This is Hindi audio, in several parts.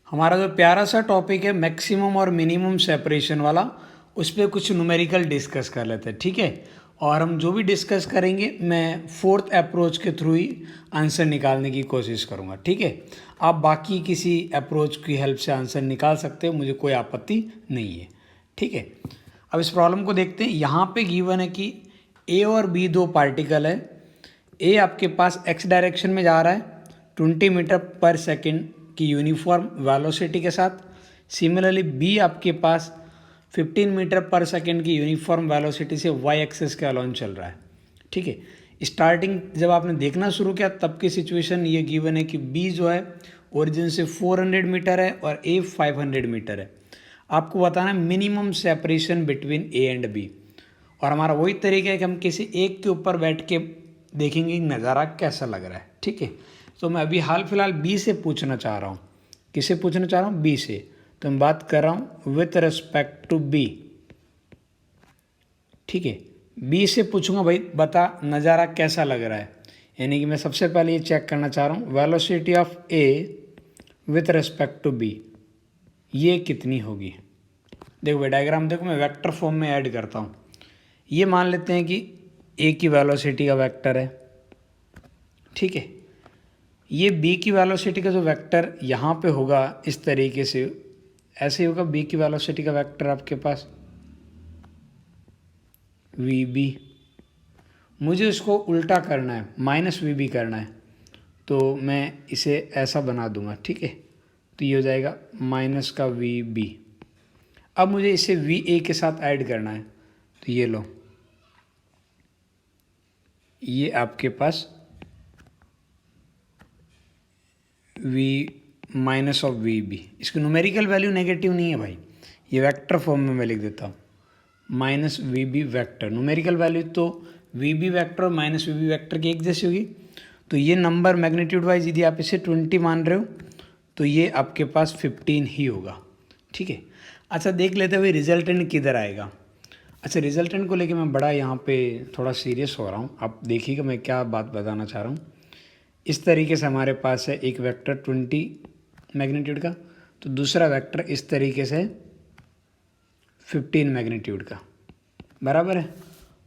हमारा जो प्यारा सा टॉपिक है मैक्सिमम और मिनिमम सेपरेशन वाला, उस पर कुछ न्यूमेरिकल डिस्कस कर लेते हैं, ठीक है। और हम जो भी डिस्कस करेंगे मैं फोर्थ अप्रोच के थ्रू ही आंसर निकालने की कोशिश करूँगा, ठीक है। आप बाकी किसी अप्रोच की हेल्प से आंसर निकाल सकते हो, मुझे कोई आपत्ति नहीं है, ठीक है। अब इस प्रॉब्लम को देखते हैं। यहाँ पे गिवन है कि ए और बी दो पार्टिकल है। ए आपके पास एक्स डायरेक्शन में जा रहा है 20 मीटर पर सेकेंड की यूनिफॉर्म वेलोसिटी के साथ। सिमिलरली बी आपके पास 15 मीटर पर सेकेंड की यूनिफॉर्म वेलोसिटी से वाई एक्सिस के अलोन चल रहा है, ठीक है। स्टार्टिंग जब आपने देखना शुरू किया तब की सिचुएशन ये गिवन है कि बी जो है ओरिजिन से 400 मीटर है और ए 500 मीटर है। आपको बताना है minimum separation between A and B. और हमारा वही तरीका है कि हम किसी एक के ऊपर बैठ के देखेंगे नज़ारा कैसा लग रहा है, ठीक है। तो मैं अभी हाल फिलहाल बी से पूछना चाह रहा हूँ। किससे पूछना चाह रहा हूँ? बी से। तो मैं बात कर रहा हूँ विथ रिस्पेक्ट टू बी, ठीक है। बी से पूछूंगा भाई बता नज़ारा कैसा लग रहा है, यानी कि मैं सबसे पहले ये चेक करना चाह रहा हूँ velocity of A with respect to B ये कितनी होगी। देखो भाई डायग्राम देखो, मैं वेक्टर फॉर्म में ऐड करता हूँ। ये मान लेते हैं कि ए की वेलोसिटी का वेक्टर है, ठीक है। ये बी की वेलोसिटी का जो वेक्टर यहाँ पे होगा इस तरीके से, ऐसे ही होगा। बी की वेलोसिटी का वेक्टर आपके पास वी बी। मुझे इसको उल्टा करना है, माइनस वी बी करना है, तो मैं इसे ऐसा बना दूंगा, ठीक है। तो ये हो जाएगा माइनस का वी बी। अब मुझे इसे वी ए के साथ ऐड करना है, तो ये लो, ये आपके पास V minus of V B. इसकी न्यूमेरिकल वैल्यू नेगेटिव नहीं है भाई, ये वेक्टर फॉर्म में मैं लिख देता हूँ minus V B vector. Numerical value तो वी बी वैक्टर और माइनस वी बी वैक्टर की एक जैसी होगी। तो ये नंबर मैग्नीट्यूड वाइज यदि आप इसे 20 मान रहे हो तो ये आपके पास 15 ही होगा, ठीक है। अच्छा देख लेते हुए रिजल्टेंट किधर आएगा। अच्छा रिजल्टेंट को लेके मैं बड़ा यहाँ पे थोड़ा सीरियस हो रहा हूँ, आप देखिएगा मैं क्या बात बताना चाह रहा हूँ। इस तरीके से हमारे पास है एक वेक्टर 20 मैग्नीट्यूड का, तो दूसरा वेक्टर इस तरीके से 15 मैग्नीट्यूड का, बराबर है।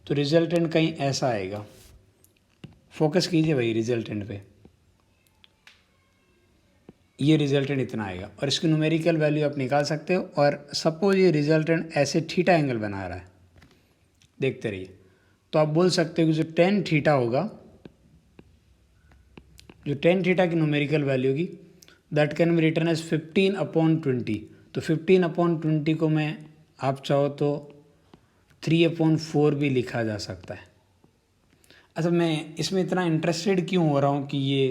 तो रिजल्टेंट कहीं ऐसा आएगा। फोकस कीजिए भाई रिजल्टेंट पे, ये रिजल्टेंट इतना आएगा और इसकी न्यूमेरिकल वैल्यू आप निकाल सकते हो। और सपोज ये रिजल्टेंट ऐसे थीटा एंगल बना रहा है, देखते रहिए। तो आप बोल सकते हो कि जो टेन थीटा होगा, जो टेन थीटा की न्यूमेरिकल वैल्यू होगी that can be written as 15/20। तो 15/20 को मैं आप चाहो तो 3/4 भी लिखा जा सकता है। अच्छा मैं इसमें इतना इंटरेस्टेड क्यों हो रहा हूँ कि ये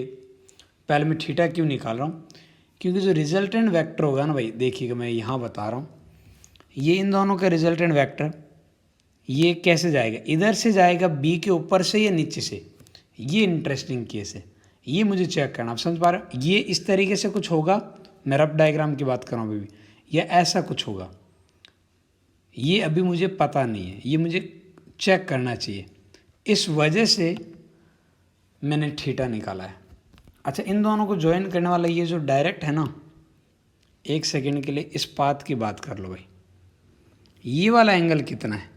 पहले मैं थीटा क्यों निकाल रहा हूँ, क्योंकि जो रिजल्टेंट वेक्टर होगा ना भाई, देखिएगा मैं यहाँ बता रहा हूँ, ये इन दोनों का रिजल्टेंट वेक्टर ये कैसे जाएगा, इधर से जाएगा बी के ऊपर से या नीचे से। ये इंटरेस्टिंग केस है, ये मुझे चेक करना। आप समझ पा रहे हो, ये इस तरीके से कुछ होगा, मैं रफ डायग्राम की बात कर रहा हूँ अभी भी, या ऐसा कुछ होगा, ये अभी मुझे पता नहीं है, ये मुझे चेक करना चाहिए। इस वजह से मैंने थीटा निकाला है। अच्छा इन दोनों को ज्वाइन करने वाला ये जो डायरेक्ट है ना, एक सेकेंड के लिए इस पाथ की बात कर लो भाई, ये वाला एंगल कितना है।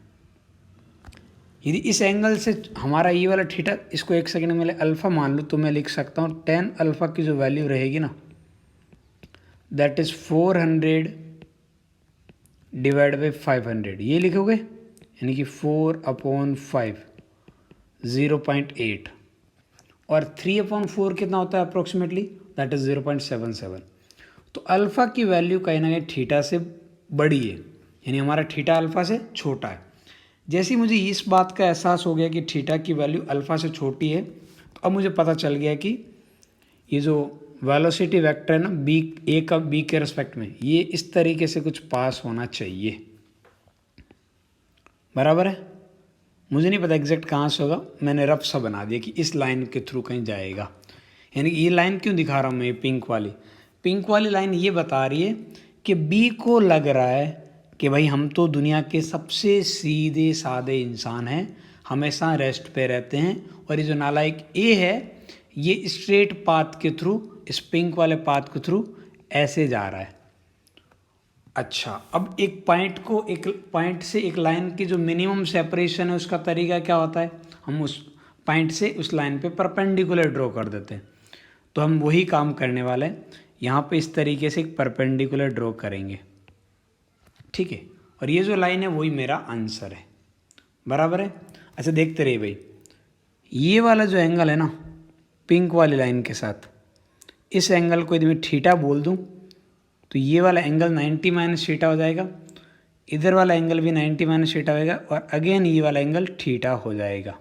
यदि इस एंगल से हमारा ये वाला थीटा, इसको एक सेकेंड में अल्फ़ा मान लो, तो मैं लिख सकता हूँ tan अल्फ़ा की जो वैल्यू रहेगी ना दैट इज़ 400 डिवाइड बाई 500। ये लिखोगे यानी कि 4/5 0.8 और 3/4 कितना होता है अप्रोक्सीमेटली, दैट इज़ 0.77। तो अल्फ़ा की वैल्यू कहीं ना कहीं थीटा से बड़ी है, यानी हमारा थीटा अल्फ़ा से छोटा है। जैसे ही मुझे इस बात का एहसास हो गया कि थीटा की वैल्यू अल्फ़ा से छोटी है, तो अब मुझे पता चल गया कि ये जो वेलोसिटी वेक्टर है ना बी ए का बी के रिस्पेक्ट में, ये इस तरीके से कुछ पास होना चाहिए, बराबर है। मुझे नहीं पता एग्जैक्ट कहाँ से होगा, मैंने रफ सा बना दिया कि इस लाइन के थ्रू कहीं जाएगा। यानी कि ये लाइन क्यों दिखा रहा हूँ मैं, ये पिंक वाली लाइन ये बता रही है कि बी को लग रहा है कि भाई हम तो दुनिया के सबसे सीधे साधे इंसान हैं, हमेशा रेस्ट पे रहते हैं, और ये जो नालायक ए है ये स्ट्रेट पाथ के थ्रू, इस पिंक वाले पाथ के थ्रू ऐसे जा रहा है। अच्छा, अब एक पॉइंट से एक लाइन की जो मिनिमम सेपरेशन है उसका तरीका क्या होता है, हम उस पॉइंट से उस लाइन पे परपेंडिकुलर ड्रॉ कर देते हैं। तो हम वही काम करने वाले हैं, यहाँ पे इस तरीके से एक परपेंडिकुलर ड्रॉ करेंगे, ठीक है। और ये जो लाइन है वही मेरा आंसर है, बराबर है। अच्छा देखते रहिए भाई, ये वाला जो एंगल है ना पिंक वाली लाइन के साथ, इस एंगल को यदि मैं थीटा बोल दूँ तो ये वाला एंगल 90 माइनस थीटा हो जाएगा, इधर वाला एंगल भी 90 माइनस थीटा होएगा, और अगेन ये वाला एंगल थीटा हो जाएगा।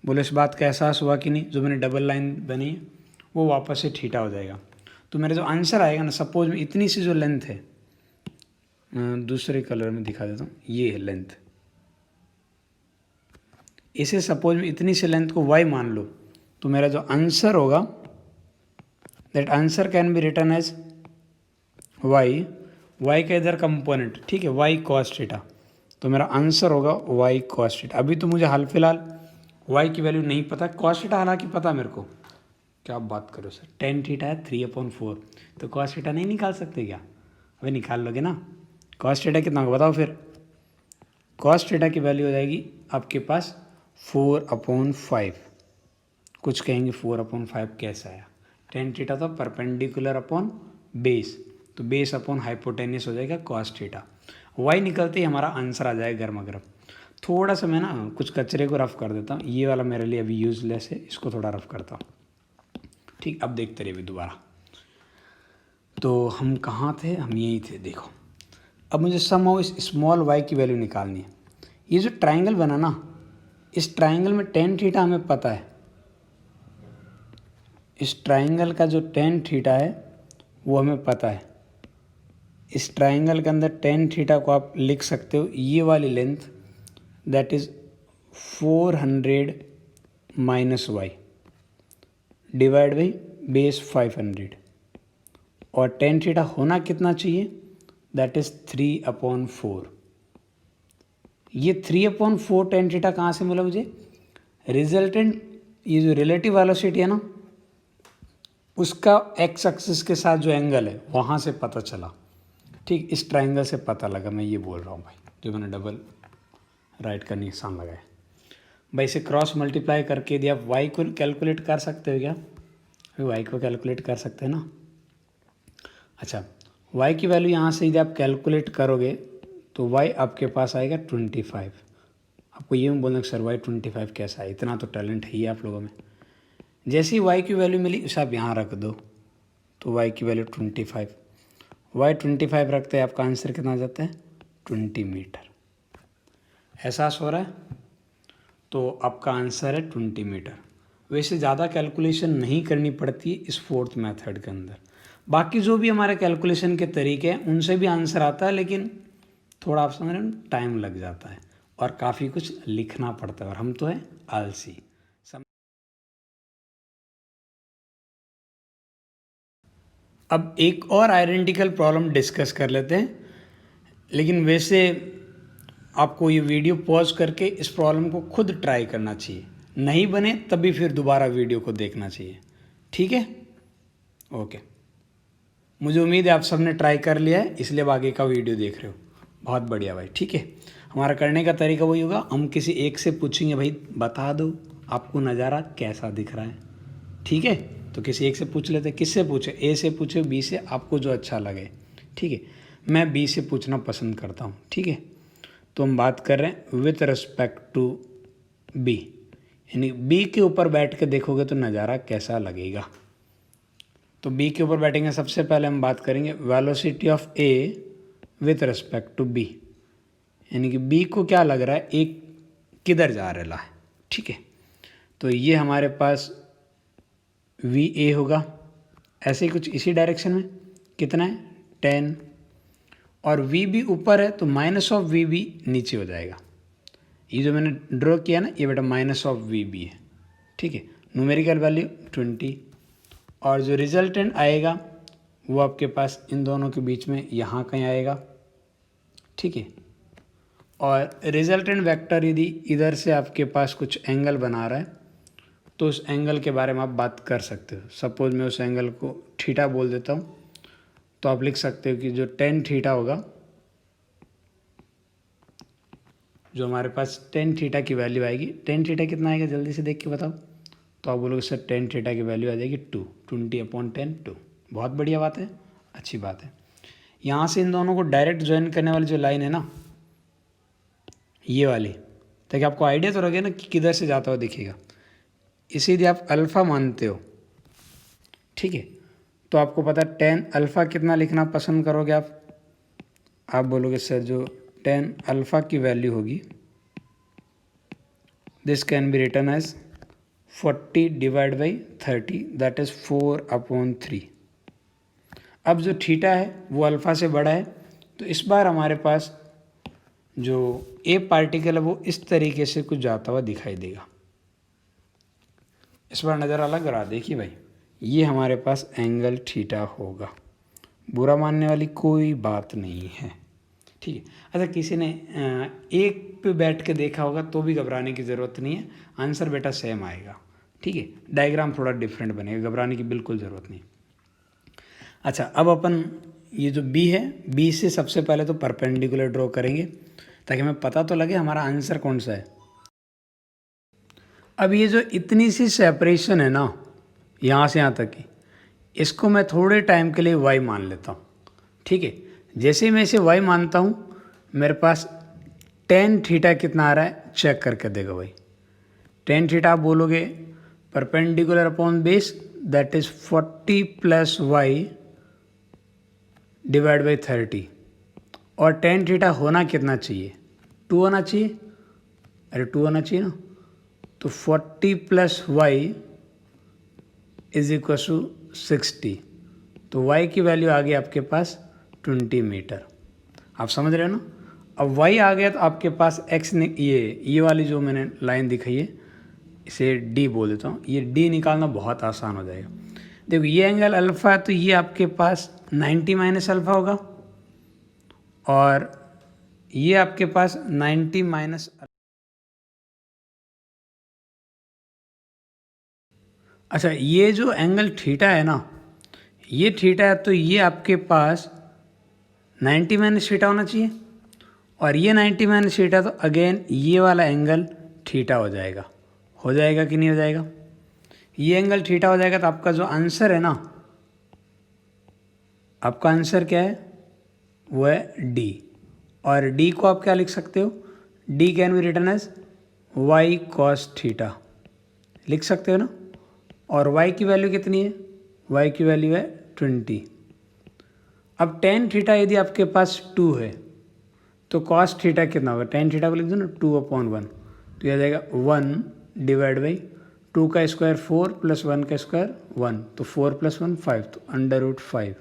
बोलो इस बात का एहसास हुआ कि नहीं, जो मैंने डबल लाइन बनी है वो वापस से थीटा हो जाएगा। तो मेरा जो आंसर आएगा ना, सपोज में इतनी सी जो लेंथ है, दूसरे कलर में दिखा देता हूँ, ये है लेंथ, इसे सपोज में इतनी सी लेंथ को y मान लो, तो मेरा जो आंसर होगा that answer can be written as y का इधर कंपोनेंट, ठीक है, y cos थीटा। तो मेरा आंसर होगा y cos थीटा। अभी तो मुझे हाल फिलहाल y की वैल्यू नहीं पता, cos थीटा हालांकि पता मेरे को। क्या आप बात करो सर, tan थीटा है 3/4, तो cos थीटा नहीं निकाल सकते क्या? अभी निकाल लोगे ना। cos थीटा कितना होगा बताओ फिर। cos थीटा की वैल्यू हो जाएगी आपके पास 4/5। कुछ कहेंगे 4/5 कैसा आया, tan थीटा तो परपेंडिकुलर अपॉन बेस, तो बेस अपॉन हाइपोटेनियस हो जाएगा cos थीटा। y निकलते ही हमारा आंसर आ जाएगा गर्मा गर्म। थोड़ा सा मैं ना कुछ कचरे को रफ़ कर देता हूँ, ये वाला मेरे लिए अभी यूज़लेस है, इसको थोड़ा रफ़ करता हूँ, ठीक। अब देखते रहिए दोबारा। तो हम कहाँ थे, हम यहीं थे, देखो। अब मुझे समहाउ इस स्मॉल y की वैल्यू निकालनी है। ये जो ट्राइंगल बना ना, इस ट्राइंगल में tan थीटा हमें पता है, इस ट्राइंगल का जो tan थीटा है वो हमें पता है। इस ट्राइंगल के अंदर tan थीटा को आप लिख सकते हो, ये वाली length that is 400 minus y divide by base 500, और tan थीटा होना कितना चाहिए, दैट इज़ 3/4। ये 3/4 tan थीटा कहाँ से मिला मुझे, रिजल्टेंट ये जो रिलेटिव वेलोसिटी है ना उसका एक्स एक्सिस के साथ जो एंगल है वहाँ से पता चला, ठीक। इस ट्राइंगल से पता लगा, मैं ये बोल रहा हूँ भाई, जो मैंने डबल राइट का निशान लगाया भाई। इसे क्रॉस मल्टीप्लाई करके यदि आप y को कैलकुलेट कर सकते हो क्या, y को कैलकुलेट कर सकते हैं ना। अच्छा, y की वैल्यू यहाँ से यदि आप कैलकुलेट करोगे तो y आपके पास आएगा 25। आपको ये बोलना कि सर y 25 कैसा है, इतना तो टैलेंट है ही आप लोगों में। जैसे ही y की वैल्यू मिली उसे आप यहाँ रख दो, तो y की वैल्यू 25, y 25 रखते हैं, आपका आंसर कितना आ जाता है 20 मीटर। एहसास हो रहा है, तो आपका आंसर है 20 मीटर। वैसे ज़्यादा कैलकुलेशन नहीं करनी पड़ती है इस फोर्थ मेथड के अंदर। बाकी जो भी हमारे कैलकुलेशन के तरीके हैं उनसे भी आंसर आता है, लेकिन थोड़ा आप समझ रहे हो टाइम लग जाता है और काफ़ी कुछ लिखना पड़ता है, और हम तो है आलसी। अब एक और आइडेंटिकल प्रॉब्लम डिस्कस कर लेते हैं, लेकिन वैसे आपको ये वीडियो पॉज करके इस प्रॉब्लम को खुद ट्राई करना चाहिए, नहीं बने तभी फिर दोबारा वीडियो को देखना चाहिए, ठीक है। ओके, मुझे उम्मीद है आप सबने ट्राई कर लिया है, इसलिए अब आगे का वीडियो देख रहे हो। बहुत बढ़िया भाई, ठीक है। हमारा करने का तरीका वही होगा, हम किसी एक से पूछेंगे भाई बता दो आपको नज़ारा कैसा दिख रहा है, ठीक है। तो किसी एक से पूछ लेते, किससे पूछे, ए से पूछे, बी से, आपको जो अच्छा लगे, ठीक है। मैं बी से पूछना पसंद करता हूँ, ठीक है। तो हम बात कर रहे हैं विथ रिस्पेक्ट टू बी, यानी बी के ऊपर बैठ के देखोगे तो नज़ारा कैसा लगेगा। तो बी के ऊपर बैठेंगे, सबसे पहले हम बात करेंगे velocity of A with respect to B, यानी कि बी को क्या लग रहा है एक किधर जा रहा है, ठीक है। तो ये हमारे पास वी ए होगा, ऐसे ही कुछ इसी डायरेक्शन में, कितना है 10, और वी बी ऊपर है तो माइनस ऑफ वी बी नीचे हो जाएगा। ये जो मैंने ड्रॉ किया ना ये बेटा माइनस ऑफ वी बी है, ठीक है। न्यूमेरिकल वैल्यू 20, और जो रिजल्टेंट आएगा वो आपके पास इन दोनों के बीच में यहाँ कहीं आएगा, ठीक है। और रिजल्टेंट वेक्टर यदि इधर से आपके पास कुछ एंगल बना रहा है तो उस एंगल के बारे में आप बात कर सकते हो। सपोज मैं उस एंगल को थीटा बोल देता हूँ, तो आप लिख सकते हो कि जो टेन थीटा होगा, जो हमारे पास टेन थीटा की वैल्यू आएगी, टेन थीटा कितना आएगा जल्दी से देख के बताओ। तो आप बोलोगे सर टेन थीटा की वैल्यू आ जाएगी 2, 20/10 2। बहुत बढ़िया बात है, अच्छी बात है। यहाँ से इन दोनों को डायरेक्ट ज्वाइन करने वाली जो लाइन है ना, ये वाली, ताकि आपको आइडिया तो लगे ना कि किधर से जाता हुआ दिखेगा। इसीलिए आप अल्फ़ा मानते हो, ठीक है। तो आपको पता है टेन अल्फ़ा कितना लिखना पसंद करोगे आप बोलोगे सर जो टेन अल्फ़ा की वैल्यू होगी, this can be written as 40/30, that is 4/3। अब जो थीटा है वो अल्फ़ा से बड़ा है, तो इस बार हमारे पास जो ए पार्टिकल है वो इस तरीके से कुछ जाता हुआ दिखाई देगा। इस बार नज़र अलग रहा, देखिए भाई, ये हमारे पास एंगल थीटा होगा। बुरा मानने वाली कोई बात नहीं है, ठीक है। अच्छा, किसी ने एक पे बैठ के देखा होगा तो भी घबराने की ज़रूरत नहीं है, आंसर बेटा सेम आएगा, ठीक है। डायग्राम थोड़ा डिफरेंट बनेगा, घबराने की बिल्कुल ज़रूरत नहीं। अच्छा, अब अपन ये जो बी है, बी से सबसे पहले तो परपेंडिकुलर ड्रॉ करेंगे ताकि हमें पता तो लगे हमारा आंसर कौन सा है। अब ये जो इतनी सी सेपरेशन है ना, यहाँ से यहाँ तक की, इसको मैं थोड़े टाइम के लिए y मान लेता हूँ, ठीक है। जैसे ही मैं इसे y मानता हूँ, मेरे पास टेन थीटा कितना आ रहा है चेक करके देगा भाई। टेन थीटा आप बोलोगे perpendicular upon base, that is 40 + y / 30। और टेन थीटा होना कितना चाहिए, 2 होना चाहिए, अरे 2 होना चाहिए ना। तो 40 + y = 60। तो y की वैल्यू आ गई आपके पास 20 मीटर। आप समझ रहे हो ना। अब y आ गया तो आपके पास x ने ये वाली जो मैंने लाइन दिखाई है, इसे d बोल देता हूँ, ये d निकालना बहुत आसान हो जाएगा। देखो ये एंगल अल्फ़ा है, तो ये आपके पास 90 - अल्फ़ा होगा, और ये आपके पास 90 - अच्छा, ये जो एंगल थीटा है ना, ये थीटा है, तो ये आपके पास 90 - थीटा होना चाहिए, और ये 90 - थीटा, तो अगेन ये वाला एंगल थीटा हो जाएगा। हो जाएगा कि नहीं हो जाएगा। ये एंगल थीटा हो जाएगा, तो आपका जो आंसर है ना, आपका आंसर क्या है, वो है डी। और डी को आप क्या लिख सकते हो, D can be written as y cos theta, लिख सकते हो ना। और y की वैल्यू कितनी है, y की वैल्यू है 20। अब टेन थीटा यदि आपके पास 2 है, तो cos थीटा कितना होगा, टेन थीटा को लिख दो ना 2/1, तो यह आ जाएगा 1 / 2 का स्क्वायर 4 + 1 का स्क्वायर 1, तो 4 + 1 5, तो √5,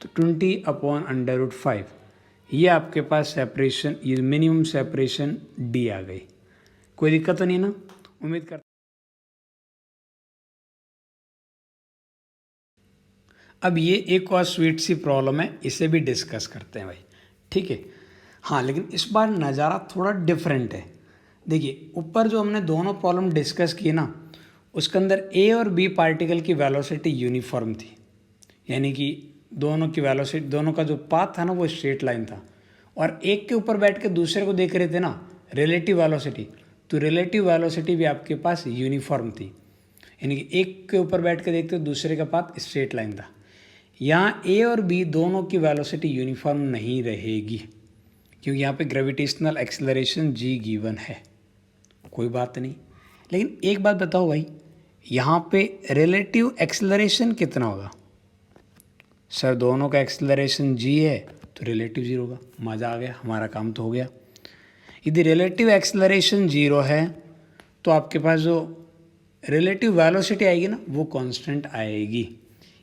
तो 20/√5। ये आपके पास सेपरेशन, ये मिनिमम सेपरेशन डी आ गई। कोई दिक्कत तो नहीं ना, उम्मीद करता। अब ये एक और स्वीट सी प्रॉब्लम है, इसे भी डिस्कस करते हैं भाई, ठीक है। हाँ, लेकिन इस बार नज़ारा थोड़ा डिफरेंट है। देखिए, ऊपर जो हमने दोनों प्रॉब्लम डिस्कस किए ना, उसके अंदर ए और बी पार्टिकल की वेलोसिटी यूनिफॉर्म थी, यानी कि दोनों की वेलोसिटी, दोनों का जो पाथ था ना वो स्ट्रेट लाइन था। और एक के ऊपर बैठ के दूसरे को देख रहे थे ना, रिलेटिव वेलोसिटी, तो रिलेटिव वेलोसिटी भी आपके पास यूनिफॉर्म थी, यानी कि एक के ऊपर बैठ के देखते हो दूसरे का पाथ स्ट्रेट लाइन था। यहाँ ए और बी दोनों की वेलोसिटी यूनिफॉर्म नहीं रहेगी, क्योंकि यहाँ पे ग्रेविटेशनल एक्सेलरेशन जी गिवन है। कोई बात नहीं, लेकिन एक बात बताओ भाई, यहाँ पे रिलेटिव एक्सेलरेशन कितना होगा। सर दोनों का एक्सेलरेशन जी है, तो रिलेटिव ज़ीरो होगा। मज़ा आ गया, हमारा काम तो हो गया। यदि रिलेटिव एक्सेलरेशन ज़ीरो है, तो आपके पास जो रिलेटिव वेलोसिटी आएगी ना, वो कांस्टेंट आएगी।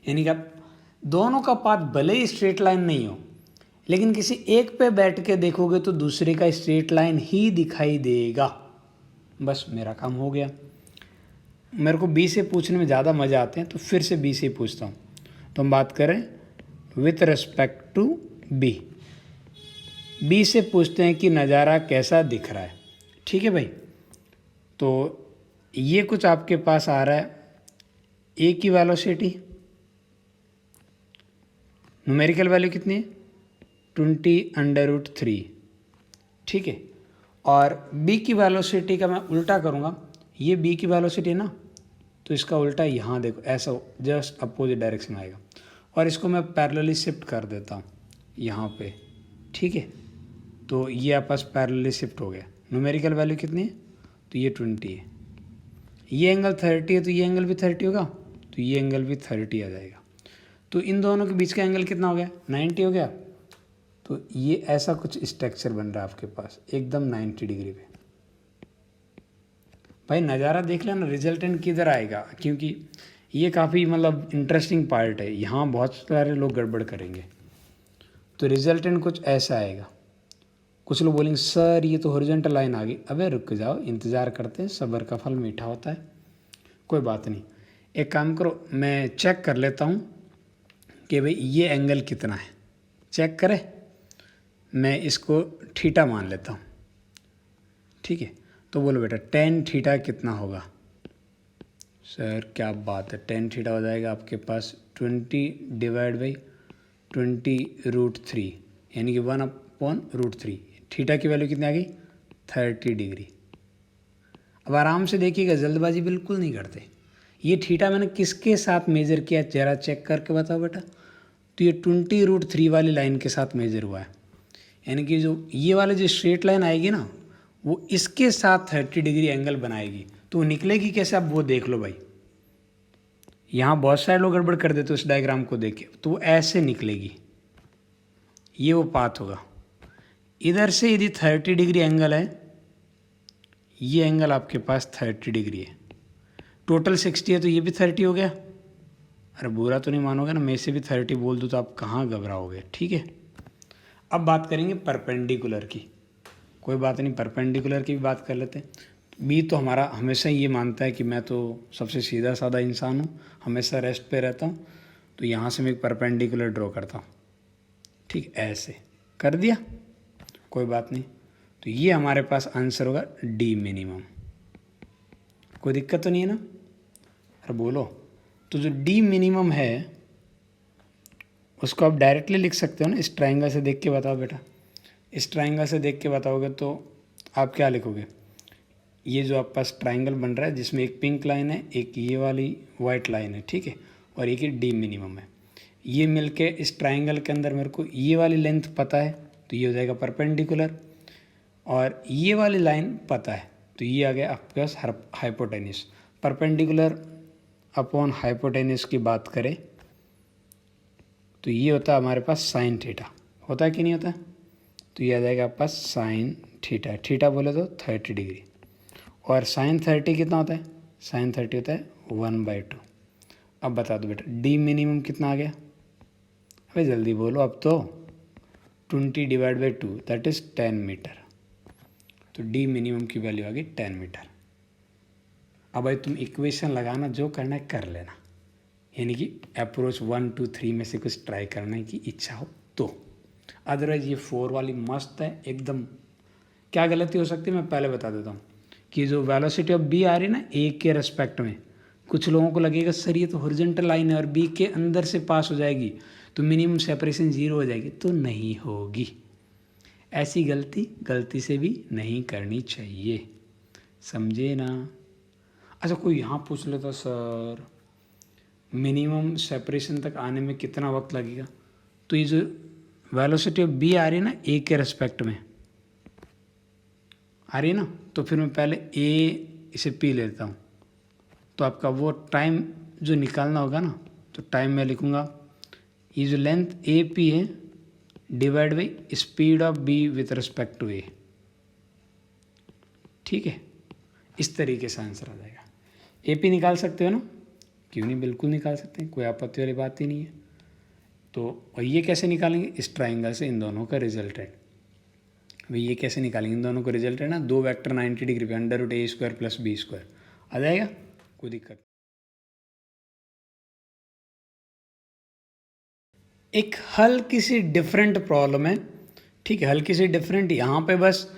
यानी कि आप दोनों का पाथ भले ही स्ट्रेट लाइन नहीं हो, लेकिन किसी एक पे बैठ के देखोगे तो दूसरे का स्ट्रेट लाइन ही दिखाई देगा। बस मेरा काम हो गया। मेरे को बी से पूछने में ज़्यादा मज़ा आते हैं, तो फिर से बी से ही पूछता हूँ। तो हम बात करें with respect to B. B से पूछते हैं कि नज़ारा कैसा दिख रहा है, ठीक है भाई। तो ये कुछ आपके पास आ रहा है, ए की वेलोसिटी न्यूमेरिकल वैल्यू कितनी है 20√3, ठीक है। और b की वेलोसिटी का मैं उल्टा करूँगा, ये b की वेलोसिटी है ना, तो इसका उल्टा यहाँ देखो ऐसा जस्ट अपोजिट डायरेक्शन आएगा। और इसको मैं पैरेलली शिफ्ट कर देता हूँ यहाँ पे, ठीक है। तो ये आपस पैरेलली शिफ्ट हो गया। न्यूमेरिकल वैल्यू कितनी है, तो ये 20 है। ये एंगल 30 है तो ये एंगल भी 30 होगा, तो ये एंगल भी 30 आ जाएगा। तो इन दोनों के बीच का एंगल कितना हो गया 90 हो गया। तो ये ऐसा कुछ स्ट्रक्चर बन रहा है आपके पास एकदम 90 डिग्री पे। भाई नज़ारा देख लेना रिजल्टेंट किधर आएगा, क्योंकि ये काफ़ी मतलब इंटरेस्टिंग पार्ट है। यहाँ बहुत सारे लोग गड़बड़ करेंगे तो रिजल्टेंट कुछ ऐसा आएगा। कुछ लोग बोलेंगे सर ये तो हॉरिजॉन्टल लाइन आ गई। अबे रुक जाओ, इंतज़ार करते हैं, सब्र का फल मीठा होता है। कोई बात नहीं, एक काम करो, मैं चेक कर लेता हूँ कि भाई ये एंगल कितना है। चेक करें, मैं इसको थीटा मान लेता हूँ, ठीक है। तो बोलो बेटा tan थीटा कितना होगा। सर क्या बात है, tan थीटा हो जाएगा आपके पास 20/20√3 यानी कि 1/√3। थीटा की वैल्यू कितनी आ गई 30 डिग्री। अब आराम से देखिएगा, जल्दबाजी बिल्कुल नहीं करते। ये थीटा मैंने किसके साथ मेज़र किया जरा चेक करके बताओ बेटा। तो ये 20√3 वाली लाइन के साथ मेज़र हुआ है, यानी कि जो ये वाले जो स्ट्रेट लाइन आएगी ना वो इसके साथ 30 डिग्री एंगल बनाएगी। तो वो निकलेगी कैसे आप वो देख लो भाई। यहाँ बहुत सारे लोग गड़बड़ कर देते उस डायग्राम को देख के, तो वो ऐसे निकलेगी, ये वो पाथ होगा। इधर से यदि 30 डिग्री एंगल है, ये एंगल आपके पास 30 डिग्री है, टोटल 60 है तो ये भी 30 हो गया। अरे बुरा तो नहीं मानोगे ना, मैं से भी 30 बोल दूँ तो आप कहाँ घबराओगे, ठीक है। अब बात करेंगे परपेंडिकुलर की। कोई बात नहीं, परपेंडिकुलर की भी बात कर लेते हैं। बी तो हमारा हमेशा ये मानता है कि मैं तो सबसे सीधा साधा इंसान हूँ, हमेशा रेस्ट पे रहता हूँ। तो यहाँ से मैं एक परपेंडिकुलर ड्रॉ करता हूँ, ठीक, ऐसे कर दिया, कोई बात नहीं। तो ये हमारे पास आंसर होगा डी मिनिमम। कोई दिक्कत तो नहीं है ना। अरे बोलो, तो जो डी मिनिमम है उसको आप डायरेक्टली लिख सकते हो ना। इस ट्रायंगल से देख के बताओ बेटा, इस ट्रायंगल से देख के बताओगे तो आप क्या लिखोगे। ये जो आपके पास ट्रायंगल बन रहा है जिसमें एक पिंक लाइन है, एक ये वाली वाइट लाइन है, ठीक है, और एक ही डी मिनिमम है। ये मिलके इस ट्रायंगल के अंदर मेरे को ये वाली लेंथ पता है तो ये हो जाएगा परपेंडिकुलर, और ये वाली लाइन पता है तो ये आ गया आपके पास हाइपोटेन्यूस। परपेंडिकुलर अपॉन हाइपोटेन्यूस की बात करें तो ये होता है हमारे पास साइन थीटा, होता है कि नहीं होता। तो ये आ जाएगा आपके पास साइन थीटा, थीटा बोले तो 30 डिग्री। और साइन 30 कितना होता है, साइन 30 होता है 1/2। अब बता दो बेटा डी मिनिमम कितना आ गया। अरे जल्दी बोलो अब तो, 20/2 दैट इज़ 10 मीटर। तो डी मिनिमम की वैल्यू आ गई 10 मीटर। अब भाई तुम इक्वेशन लगाना, जो करना है कर लेना, यानी कि अप्रोच 1 2 3 में से कुछ ट्राई करने की इच्छा हो तो। अदरवाइज ये 4 वाली मस्त है एकदम। क्या गलती हो सकती है मैं पहले बता देता हूँ कि जो वेलोसिटी ऑफ बी आ रही है ना ए के रेस्पेक्ट में, कुछ लोगों को लगेगा सर ये तो हॉरिजॉन्टल लाइन है और बी के अंदर से पास हो जाएगी तो मिनिमम सेपरेशन 0 हो जाएगी। तो नहीं होगी, ऐसी गलती से भी नहीं करनी चाहिए, समझे ना। अच्छा कोई यहाँ पूछ लेता सर मिनिमम सेपरेशन तक आने में कितना वक्त लगेगा। तो ये जो वेलोसिटी ऑफ बी आ रही है ना ए के रेस्पेक्ट में आ रही है ना, तो फिर मैं पहले ए इसे पी लेता हूँ। तो आपका वो टाइम जो निकालना होगा ना, तो टाइम मैं लिखूँगा ये जो लेंथ ए पी है divide by speed of B with respect to A, ठीक है। इस तरीके से आंसर आ जाएगा। ए पी निकाल सकते हो ना, क्यों नहीं, बिल्कुल निकाल सकते हैं, कोई आपत्ति वाली बात ही नहीं है। तो और ये कैसे निकालेंगे, इस ट्राइंगल से इन दोनों का रिजल्टेंट। भाई ये कैसे निकालेंगे इन दोनों को रिजल्टेंट ना, दो वेक्टर 90 डिग्री पे √a² + b² आ जाएगा, कोई दिक्कत। एक हल्की सी डिफरेंट प्रॉब्लम है, ठीक है, हल्की सी डिफरेंट। यहाँ पे बस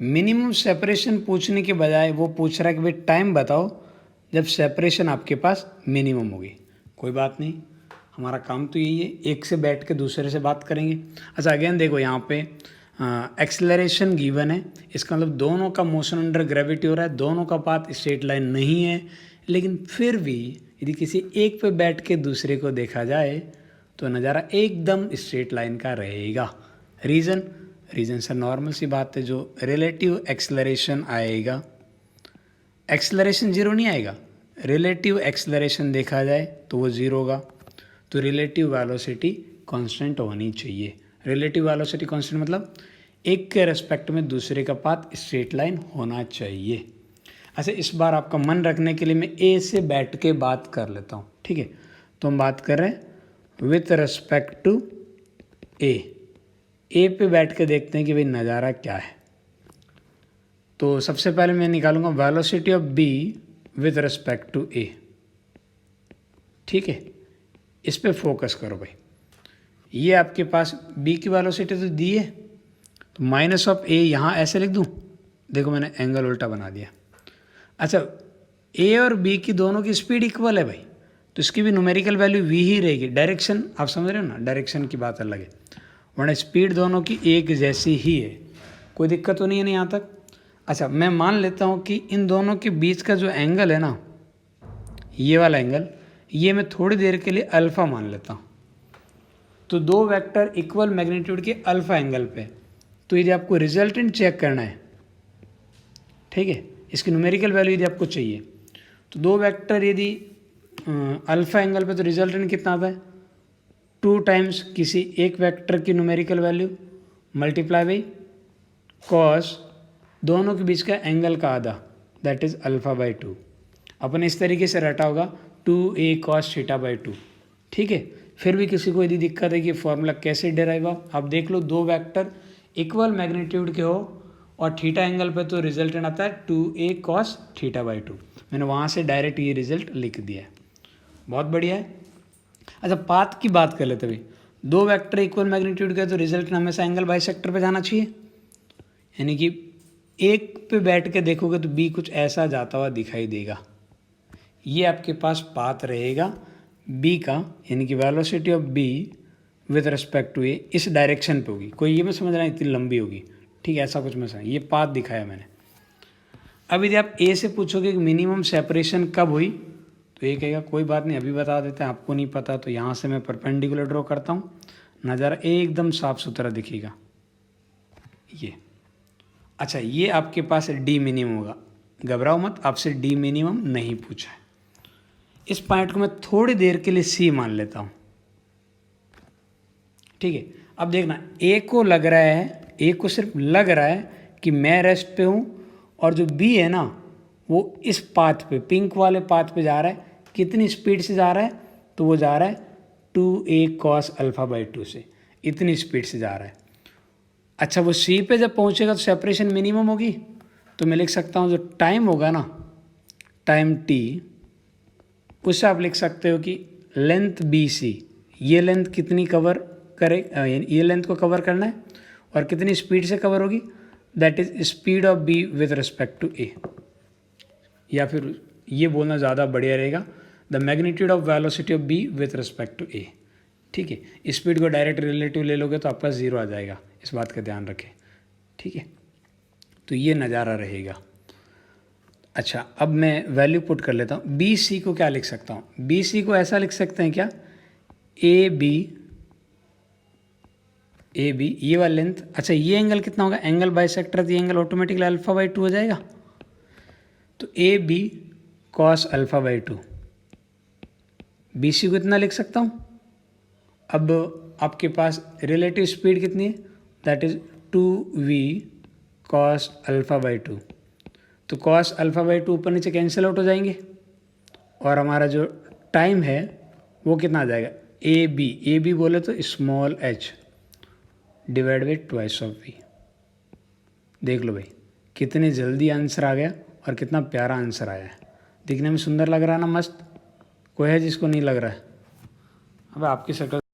मिनिमम सेपरेशन पूछने के बजाय वो पूछ रहा है कि भाई टाइम बताओ जब सेपरेशन आपके पास मिनिमम होगी। कोई बात नहीं, हमारा काम तो यही है, एक से बैठ के दूसरे से बात करेंगे। अच्छा अगेन देखो यहाँ पे एक्सेलरेशन गिवन है, इसका मतलब दोनों का मोशन अंडर ग्रेविटी हो रहा है, दोनों का पाथ स्ट्रेट लाइन नहीं है, लेकिन फिर भी यदि किसी एक पे बैठ के दूसरे को देखा जाए तो नज़ारा एकदम स्ट्रेट लाइन का रहेगा। रीज़न सर नॉर्मल सी बात है, जो रिलेटिव एक्सेलरेशन आएगा, एक्सेलरेशन जीरो नहीं आएगा, रिलेटिव एक्सेलरेशन देखा जाए तो वो जीरो होगा, तो रिलेटिव वेलोसिटी कांस्टेंट होनी चाहिए। रिलेटिव वेलोसिटी कांस्टेंट मतलब एक के रेस्पेक्ट में दूसरे का पाथ स्ट्रेट लाइन होना चाहिए। अच्छा इस बार आपका मन रखने के लिए मैं ए से बैठ के बात कर लेता हूँ, ठीक है। तो हम बात कर रहे हैं विथ रेस्पेक्ट टू ए पे बैठ के देखते हैं कि भाई नज़ारा क्या है। तो सबसे पहले मैं निकालूंगा velocity of B with respect to A, ठीक है। इस पे फोकस करो भाई, ये आपके पास बी की वेलोसिटी तो दी है, तो माइनस ऑफ ए यहाँ ऐसे लिख दूँ, देखो मैंने एंगल उल्टा बना दिया। अच्छा ए और बी की दोनों की स्पीड इक्वल है भाई, तो इसकी भी न्यूमेरिकल वैल्यू वी ही रहेगी। डायरेक्शन आप समझ रहे हो ना, डायरेक्शन की बात अलग है, वरना स्पीड दोनों की एक जैसी ही है, कोई दिक्कत तो नहीं है ना यहाँ तक। अच्छा मैं मान लेता हूँ कि इन दोनों के बीच का जो एंगल है ना, ये वाला एंगल, ये मैं थोड़ी देर के लिए अल्फ़ा मान लेता हूँ। तो दो वेक्टर इक्वल मैग्नीट्यूड के अल्फ़ा एंगल पे, तो यदि आपको रिजल्टेंट चेक करना है, ठीक है, इसकी न्यूमेरिकल वैल्यू यदि आपको चाहिए, तो दो वेक्टर यदि अल्फ़ा एंगल पे, तो रिजल्टेंट कितना आता है 2 टाइम्स किसी एक वेक्टर की numerical value multiply by cos दोनों के बीच का एंगल का आधा, दैट इज़ अल्फ़ा बाई 2। अपन इस तरीके से रटा होगा 2a cos थीटा बाई 2, ठीक है। फिर भी किसी को यदि दिक्कत है कि फॉर्मूला कैसे डिराइव हो, आप देख लो, दो वेक्टर इक्वल मैग्नीट्यूड के हो और थीटा एंगल पे, तो रिजल्टेंट आता है 2a cos थीटा बाई 2। मैंने वहाँ से डायरेक्ट ये रिजल्ट लिख दिया है, बहुत बढ़िया है। अच्छा पाथ की बात कर लेते भाई, दो वेक्टर इक्वल मैग्नीट्यूड के, तो रिजल्ट हमेशा एंगल बाइसेक्टर पे जाना चाहिए, यानी कि एक पे बैठ के देखोगे तो बी कुछ ऐसा जाता हुआ दिखाई देगा, ये आपके पास पाथ रहेगा बी का, यानी कि velocity of B with respect to A इस डायरेक्शन पे होगी। कोई ये मैं समझ रहा है इतनी लंबी होगी, ठीक है, ऐसा कुछ मैं समझ, ये पाथ दिखाया मैंने। अब यदि आप ए से पूछोगे कि मिनिमम सेपरेशन कब हुई, तो ये कहेगा कोई बात नहीं अभी बता देते हैं, आपको नहीं पता तो यहाँ से मैं परपेंडिकुलर ड्रॉ करता हूँ, नज़ारा एकदम साफ सुथरा दिखेगा ये। अच्छा ये आपके पास डी मिनिमम होगा, घबराओ मत, आपसे डी मिनिमम नहीं पूछा है। इस पॉइंट को मैं थोड़ी देर के लिए सी मान लेता हूँ, ठीक है। अब देखना ए को लग रहा है, ए को सिर्फ लग रहा है कि मैं रेस्ट पे हूँ, और जो बी है ना वो इस पाथ पे, पिंक वाले पाथ पे जा रहा है। कितनी स्पीड से जा रहा है, तो वो जा रहा है 2a cos अल्फ़ा बाई 2 से, इतनी स्पीड से जा रहा है। अच्छा वो सी पे जब पहुँचेगा तो सेपरेशन मिनिमम होगी, तो मैं लिख सकता हूँ जो टाइम होगा ना, टाइम t, उससे आप लिख सकते हो कि लेंथ बी सी, ये लेंथ कितनी कवर करे, ये लेंथ को कवर करना है और कितनी स्पीड से कवर होगी, that is speed of B with respect to A. या फिर ये बोलना ज़्यादा बढ़िया रहेगा, the magnitude of velocity of B with respect to A, ठीक है। स्पीड को डायरेक्ट रिलेटिव ले लोगे तो आपका ज़ीरो आ जाएगा, इस बात का ध्यान रखें, ठीक है। तो ये नज़ारा रहेगा। अच्छा अब मैं वैल्यू पुट कर लेता हूँ, बी सी को क्या लिख सकता हूँ, बी सी को ऐसा लिख सकते हैं क्या, ए बी ये वाला लेंथ। अच्छा ये एंगल कितना होगा, एंगल बाइसेक्टर, तो ये एंगल ऑटोमेटिकली अल्फ़ा बाई 2 हो जाएगा, तो A B cos alpha by 2, B C को इतना लिख सकता हूँ। अब आपके पास रिलेटिव स्पीड कितनी है, that is 2v cos alpha by 2, तो कॉस अल्फ़ा बाई 2 ऊपर नीचे कैंसिल आउट हो जाएंगे, और हमारा जो टाइम है वो कितना आ जाएगा, ए बी बोले तो small h divide by twice of v। देख लो भाई कितनी जल्दी आंसर आ गया और कितना प्यारा आंसर आया है, दिखने में सुंदर लग रहा है ना, मस्त। कोई है जिसको नहीं लग रहा है, अब आपकी शक्ल